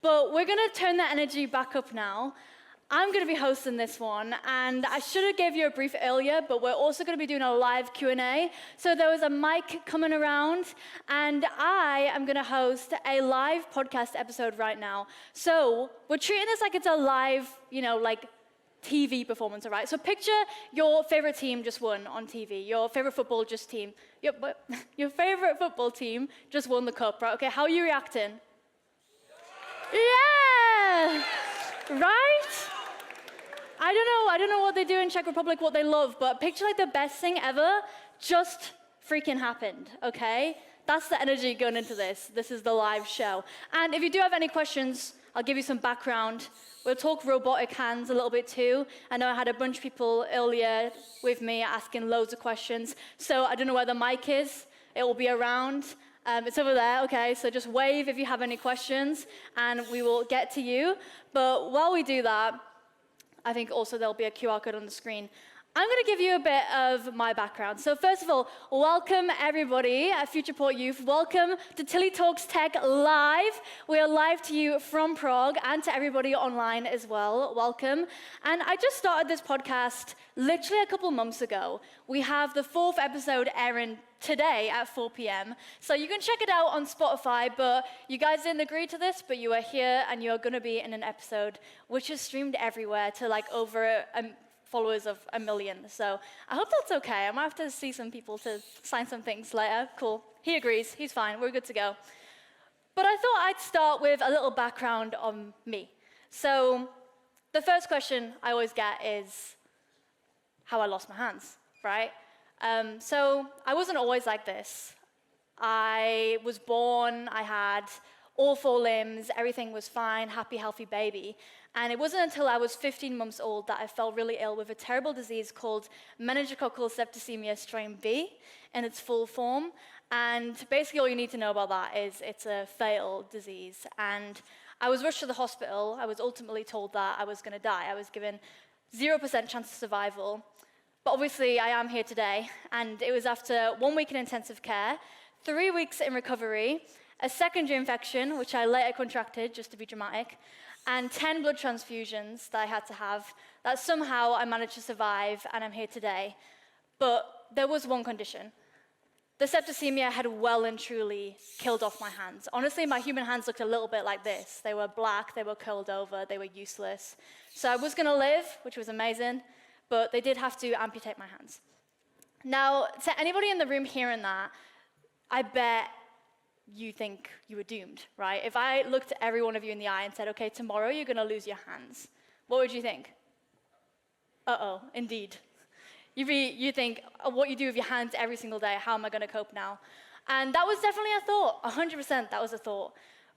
But we're going to turn that energy back up now. I'm going to be hosting this one, and I should have gave you a brief earlier, but we're also going to be doing a live Q&A. So there was a mic coming around, and I am going to host a live podcast episode right now. So we're treating this like it's a live, like TV performance, all right? So picture your favorite team just won on TV, your favorite football team. Your favorite football team just won the cup, right? Okay, how are you reacting? Yeah! Right? I don't know what they do in Czech Republic, what they love, but picture like the best thing ever just freaking happened, okay? That's the energy going into this. This is the live show. And if you do have any questions, I'll give you some background. We'll talk robotic hands a little bit too. I know I had a bunch of people earlier with me asking loads of questions. So I don't know where the mic is. It will be around. It's over there, okay? So just wave if you have any questions, and we will get to you. But while we do that, I think also there'll be a QR code on the screen. I'm going to give you a bit of my background. So first of all, welcome everybody at Futureport Youth. Welcome to Tilly Talks Tech Live. We are live to you from Prague and to everybody online as well. Welcome. And I just started this podcast literally a couple months ago. We have the 4th episode airing today at 4 p.m. So you can check it out on Spotify, but you guys didn't agree to this, but you are here and you're going to be in an episode which is streamed everywhere to like over followers of 1 million. So I hope that's okay. I might have to see some people to sign some things later. Cool. He agrees. He's fine. We're good to go. But I thought I'd start with a little background on me. So the first question I always get is how I lost my hands, right? So I wasn't always like this. I was born, I had all 4 limbs, everything was fine, happy, healthy baby. And it wasn't until I was 15 months old that I fell really ill with a terrible disease called Meningococcal Septicaemia Strain B in its full form. And basically all you need to know about that is it's a fatal disease. And I was rushed to the hospital. I was ultimately told that I was going to die. I was given 0% chance of survival. But obviously I am here today. And it was after 1 week in intensive care, 3 weeks in recovery, a secondary infection, which I later contracted, just to be dramatic, and 10 blood transfusions that I had to have, that somehow I managed to survive, and I'm here today. But there was one condition. The septicemia had well and truly killed off my hands. Honestly, my human hands looked a little bit like this. They were black, they were curled over, they were useless. So I was going to live, which was amazing, but they did have to amputate my hands. Now, to anybody in the room hearing that, I bet you think you were doomed, right? If I looked at every one of you in the eye and said, okay, tomorrow you're going to lose your hands, what would you think? Uh-oh, indeed. You think, what you do with your hands every single day, how am I going to cope now? And that was definitely a thought, 100% that was a thought.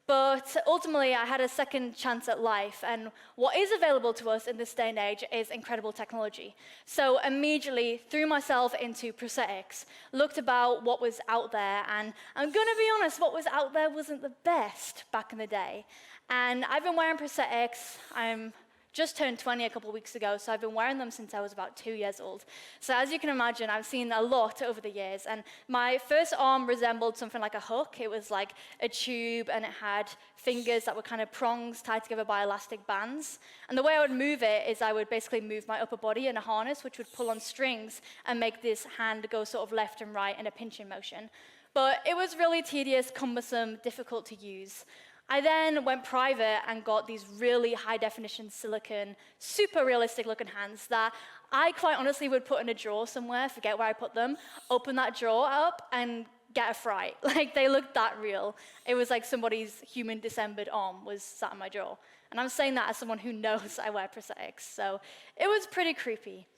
But ultimately, I had a second chance at life, and what is available to us in this day and age is incredible technology. So immediately threw myself into prosthetics, looked about what was out there, and I'm going to be honest, what was out there wasn't the best back in the day. And I've been wearing prosthetics. I'm just turned 20 a couple of weeks ago, so I've been wearing them since I was about 2 years old. So as you can imagine, I've seen a lot over the years, and my first arm resembled something like a hook. It was like a tube, and it had fingers that were kind of prongs tied together by elastic bands. And the way I would move it is I would basically move my upper body in a harness, which would pull on strings and make this hand go sort of left and right in a pinching motion. But it was really tedious, cumbersome, difficult to use. I then went private and got these really high-definition silicone, super realistic-looking hands that I quite honestly would put in a drawer somewhere, forget where I put them, open that drawer up, and get a fright. Like, they looked that real. It was like somebody's human dismembered arm was sat in my drawer. And I'm saying that as someone who knows I wear prosthetics, so it was pretty creepy.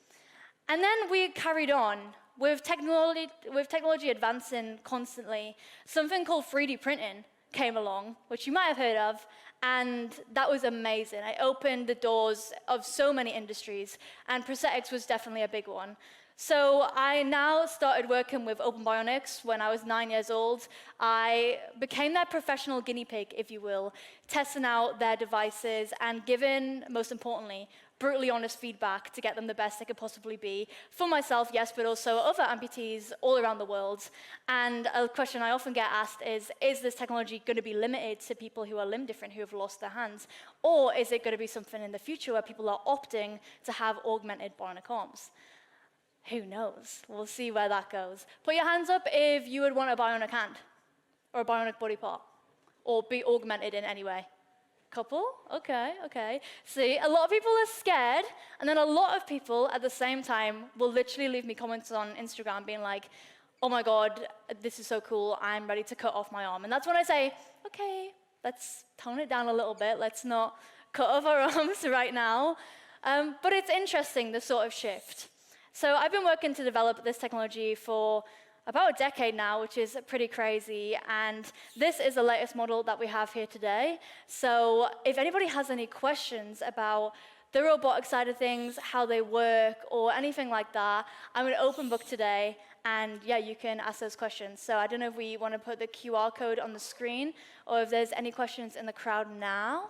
And then we carried on. With technology advancing constantly, something called 3D printing came along, which you might have heard of, and that was amazing. It opened the doors of so many industries, and prosthetics was definitely a big one. So I now started working with Open Bionics when I was 9 years old. I became their professional guinea pig, if you will, testing out their devices and giving, most importantly, brutally honest feedback to get them the best they could possibly be. For myself, yes, but also other amputees all around the world. And a question I often get asked is this technology going to be limited to people who are limb different, who have lost their hands? Or is it going to be something in the future where people are opting to have augmented bionic arms? Who knows? We'll see where that goes. Put your hands up if you would want a bionic hand or a bionic body part or be augmented in any way. Couple? Okay, okay. See, a lot of people are scared, and then a lot of people at the same time will literally leave me comments on Instagram being like, oh my God, this is so cool, I'm ready to cut off my arm. And that's when I say, okay, let's tone it down a little bit. Let's not cut off our arms right now. But it's interesting, the sort of shift. So I've been working to develop this technology for about a decade now, which is pretty crazy. And this is the latest model that we have here today. So if anybody has any questions about the robotic side of things, how they work, or anything like that, I'm an open book today. And yeah, you can ask those questions. So I don't know if we want to put the QR code on the screen, or if there's any questions in the crowd now.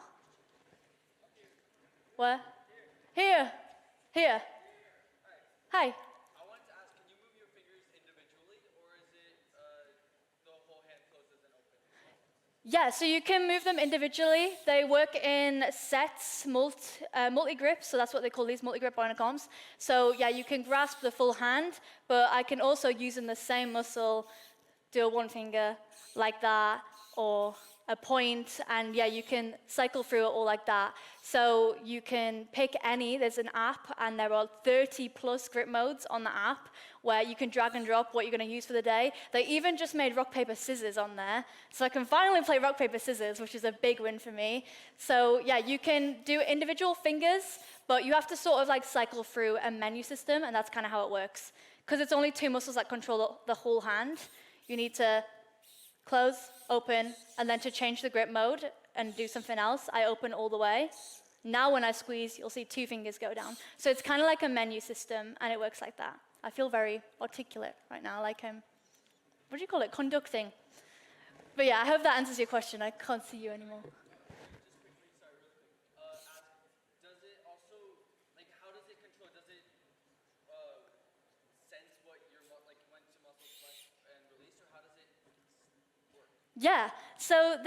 Where? Here. Here. Hi. I wanted to ask, can you move your fingers individually, or is it the whole hand closes and opens? Yeah, so you can move them individually. They work in sets, multi-grip, so that's what they call these, multi-grip bionic arms. So yeah, you can grasp the full hand, but I can also, using the same muscle, do a one finger like that, or a point, and yeah, you can cycle through it all like that. So you can pick any, there's an app, and there are 30 plus grip modes on the app where you can drag and drop what you're gonna use for the day. They even just made rock, paper, scissors on there. So I can finally play rock, paper, scissors, which is a big win for me. So yeah, you can do individual fingers, but you have to sort of like cycle through a menu system, and that's kind of how it works. Because it's only two muscles that control the whole hand, you need to close, open, and then to change the grip mode and do something else, I open all the way. Now when I squeeze, you'll see two fingers go down. So it's kind of like a menu system, and it works like that. I feel very articulate right now, like I'm, what do you call it, conducting. But yeah, I hope that answers your question. I can't see you anymore. Just quickly, sorry, really quick. Ask, does it also, like, how does it control? Does it sense what your, like, when to muscle flex and release, or how does it work? Yeah, so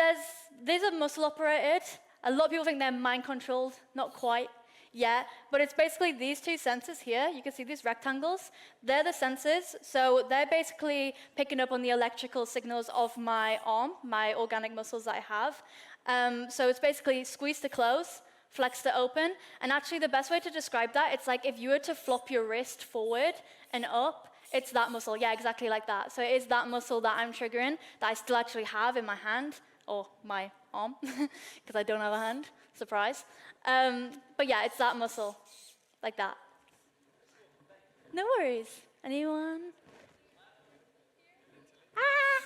these are muscle operated. A lot of people think they're mind controlled, not quite yet, but it's basically these two sensors here. You can see these rectangles. They're the sensors, so they're basically picking up on the electrical signals of my arm, my organic muscles that I have. So it's basically squeeze to close, flex to open, and actually the best way to describe that, it's like if you were to flop your wrist forward and up, it's that muscle, yeah, exactly like that. So it is that muscle that I'm triggering that I still actually have in my hand, or my arm, because I don't have a hand, surprise. But yeah, it's that muscle, like that. No worries. Anyone? Ah!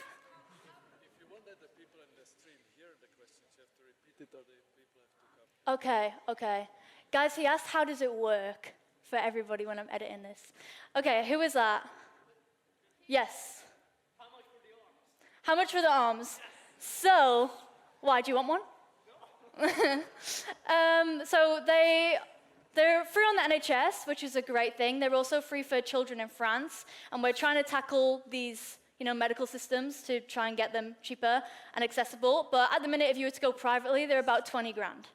If you want that the people in the stream hear the questions, you have to repeat it, or the people have to come. Okay, okay. Guys, he asked how does it work for everybody when I'm editing this. Okay, who is that? Yes. How much for the arms? How much for the arms? So, why, do you want one? So they're free on the NHS, which is a great thing. They're also free for children in France, and we're trying to tackle these, medical systems to try and get them cheaper and accessible. But at the minute, if you were to go privately, they're about 20 grand.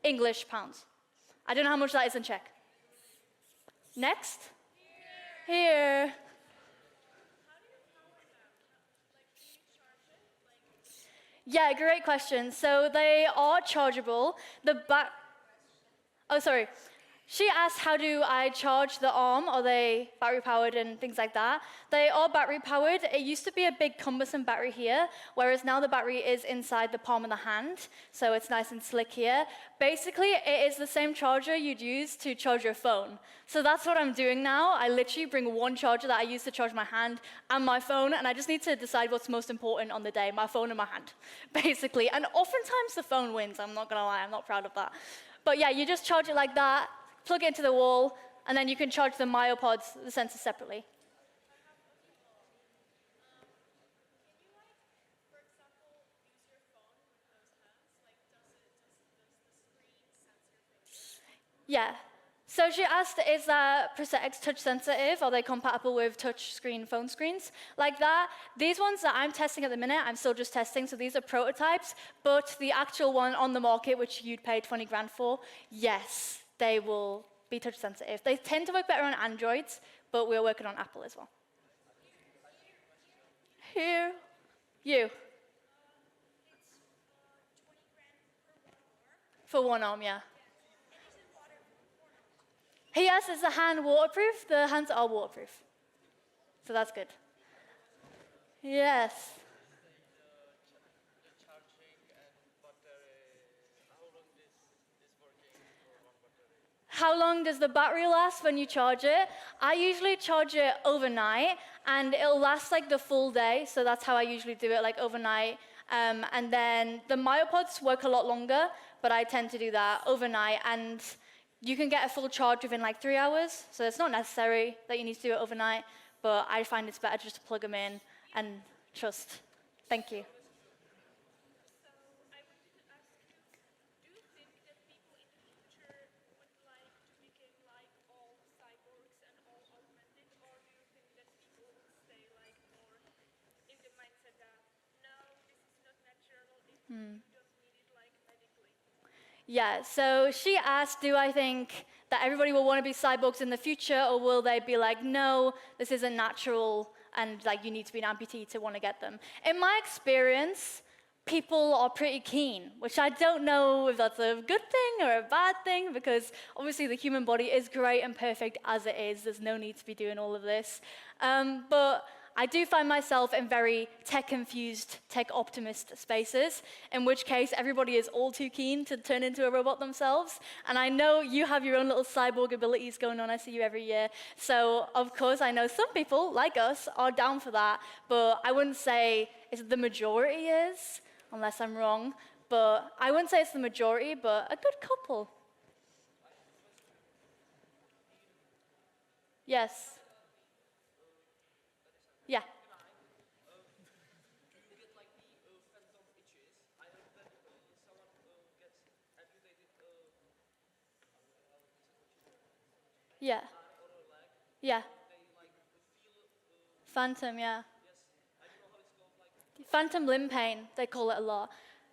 English pounds. I don't know how much that is in Czech. Next? Here. Yeah, great question. So they are chargeable. Oh, sorry. She asked, how do I charge the arm? Are they battery powered and things like that? They are battery powered. It used to be a big cumbersome battery here, whereas now the battery is inside the palm of the hand, so it's nice and slick here. Basically, it is the same charger you'd use to charge your phone. So that's what I'm doing now. I literally bring one charger that I use to charge my hand and my phone, and I just need to decide what's most important on the day, my phone and my hand, basically. And oftentimes the phone wins, I'm not gonna lie, I'm not proud of that. But yeah, you just charge it like that, plug it into the wall, and then you can charge the Myopods, the sensors, separately. Yeah. So she asked, is that prosthetics touch sensitive? Are they compatible with touch screen phone screens? Like that. These ones that I'm testing at the minute, I'm still just testing, so these are prototypes, but the actual one on the market, which you'd pay 20 grand for, yes, they will be touch sensitive. They tend to work better on Androids, but we're working on Apple as well. Here, you. For one arm, yeah. He asked, is the hand waterproof? The hands are waterproof. So that's good. Yes. The charging and battery, how long is working for one battery? How long does the battery last when you charge it? I usually charge it overnight, and it'll last like the full day, so that's how I usually do it, like overnight. And then the Myopods work a lot longer, but I tend to do that overnight, and you can get a full charge within like 3 hours, so it's not necessary that you need to do it overnight, but I find it's better just to plug them in and trust. Thank you. So I wanted to ask you, do you think that people in the future would like to become like all cyborgs and all augmented, or do you think that people would stay like more in the mindset that no, this is not natural, you don't need it like medically? Yeah, so she asked, do I think that everybody will want to be cyborgs in the future, or will they be like, no, this isn't natural, and like you need to be an amputee to want to get them? In my experience, people are pretty keen, which I don't know if that's a good thing or a bad thing, because obviously the human body is great and perfect as it is. There's no need to be doing all of this. But I do find myself in very tech-infused, tech-optimist spaces, in which case everybody is all too keen to turn into a robot themselves. And I know you have your own little cyborg abilities going on. I see you every year. So, of course, I know some people, like us, are down for that. But I wouldn't say the majority is, unless I'm wrong. But I wouldn't say it's the majority, but a good couple. Yes. Yeah. Do you get like the phantom itches? I heard that someone gets amputated Yeah. arm or a leg, Yeah. they like feel Phantom, yeah. yes, I don't know how it's called, like Phantom limb pain, they call it a lot.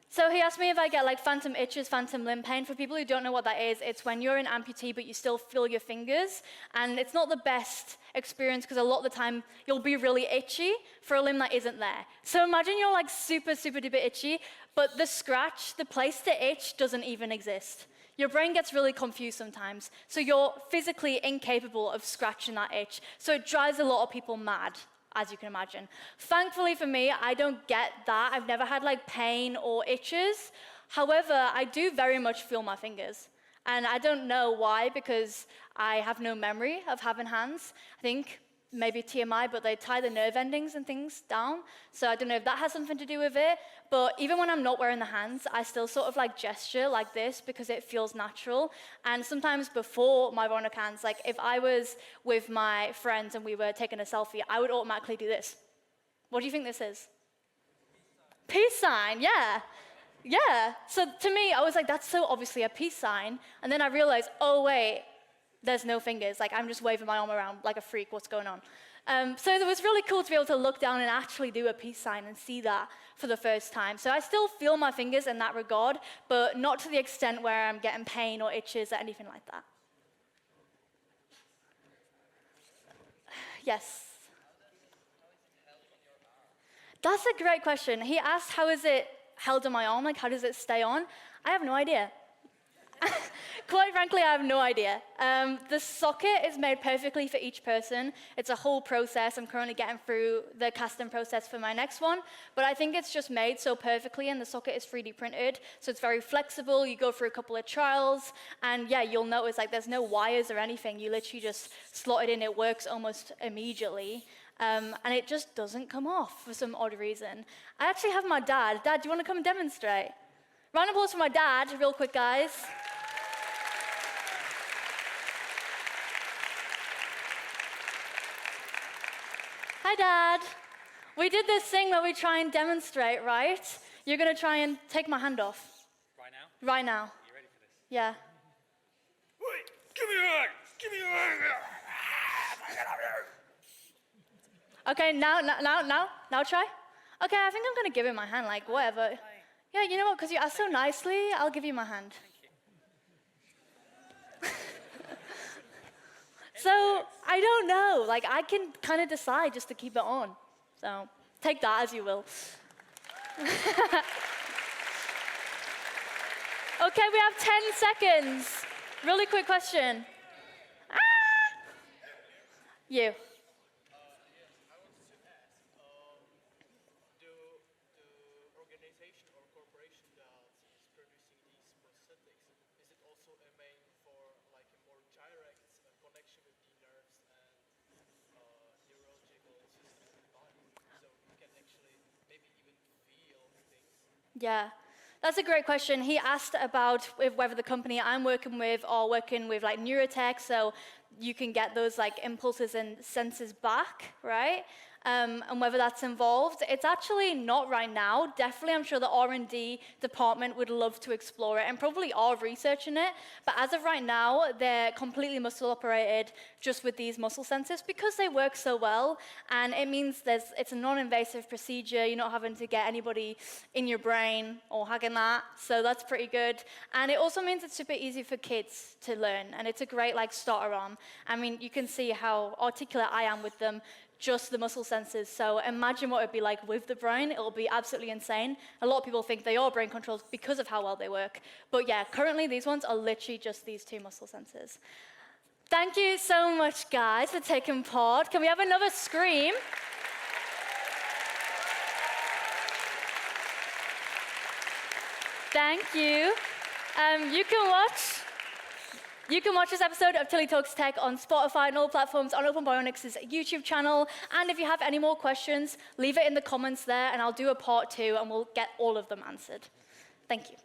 So he asked me if I get like phantom itches, phantom limb pain. For people who don't know what that is, it's when you're an amputee but you still feel your fingers. And it's not the best experience because a lot of the time you'll be really itchy for a limb that isn't there. So imagine you're like super, super duper itchy, but the scratch, the place to itch doesn't even exist. Your brain gets really confused sometimes. So you're physically incapable of scratching that itch. So it drives a lot of people mad, as you can imagine. Thankfully for me, I don't get that. I've never had like pain or itches. However, I do very much feel my fingers. And I don't know why, because I have no memory of having hands. I think maybe TMI, but they tie the nerve endings and things down. So I don't know if that has something to do with it. But even when I'm not wearing the hands, I still sort of like gesture like this because it feels natural. And sometimes before my bionic hands, like if I was with my friends and we were taking a selfie, I would automatically do this. What do you think this is? Peace sign, yeah. Yeah. So to me, I was like, that's so obviously a peace sign. And then I realized, oh wait, there's no fingers. Like I'm just waving my arm around like a freak. What's going on? So it was really cool to be able to look down and actually do a peace sign and see that for the first time. So I still feel my fingers in that regard, but not to the extent where I'm getting pain or itches or anything like that. Yes. That's a great question. He asked, how is it held on my arm? Like, how does it stay on? I have no idea. Quite frankly, I have no idea. The socket is made perfectly for each person. It's a whole process. I'm currently getting through the casting process for my next one, but I think it's just made so perfectly, and the socket is 3D printed, so it's very flexible. You go through a couple of trials, and yeah, you'll notice like there's no wires or anything. You literally just slot it in. It works almost immediately, and it just doesn't come off for some odd reason. I actually have my dad. Dad, do you want to come and demonstrate? Round of applause for my dad, real quick, guys. Hi, Dad. We did this thing where we try and demonstrate, right? You're going to try and take my hand off. Right now? Right now. You ready for this? Yeah. Give me your hand. Okay, now try. Okay, I think I'm gonna give him my hand, like whatever. Yeah, you know what? Because you asked so nicely, I'll give you my hand. So I don't know. Like I can kind of decide just to keep it on. So take that as you will. Okay, we have 10 seconds. Really quick question. Ah! You. Organization or corporation that is producing these prosthetics, is it also a main for like a more direct connection with the nerves and neurological systems in the body, so you can actually maybe even feel things? Yeah, that's a great question. He asked about whether the company I'm working with are working with like neurotech, so you can get those like impulses and senses back, right? And whether that's involved. It's actually not right now. Definitely, I'm sure the R&D department would love to explore it and probably are researching it. But as of right now, they're completely muscle operated just with these muscle sensors because they work so well. And it means it's a non-invasive procedure. You're not having to get anybody in your brain or hacking that. So that's pretty good. And it also means it's super easy for kids to learn. And it's a great like starter arm. I mean, you can see how articulate I am with them. Just the muscle sensors. So imagine what it would be like with the brain. It'll be absolutely insane. A lot of people think they are brain controls because of how well they work. But yeah, currently these ones are literally just these two muscle sensors. Thank you so much, guys, for taking part. Can we have another scream? Thank you. You can watch this episode of Tilly Talks Tech on Spotify and all platforms on Open Bionics' YouTube channel. And if you have any more questions, leave it in the comments there and I'll do a part 2 and we'll get all of them answered. Thank you.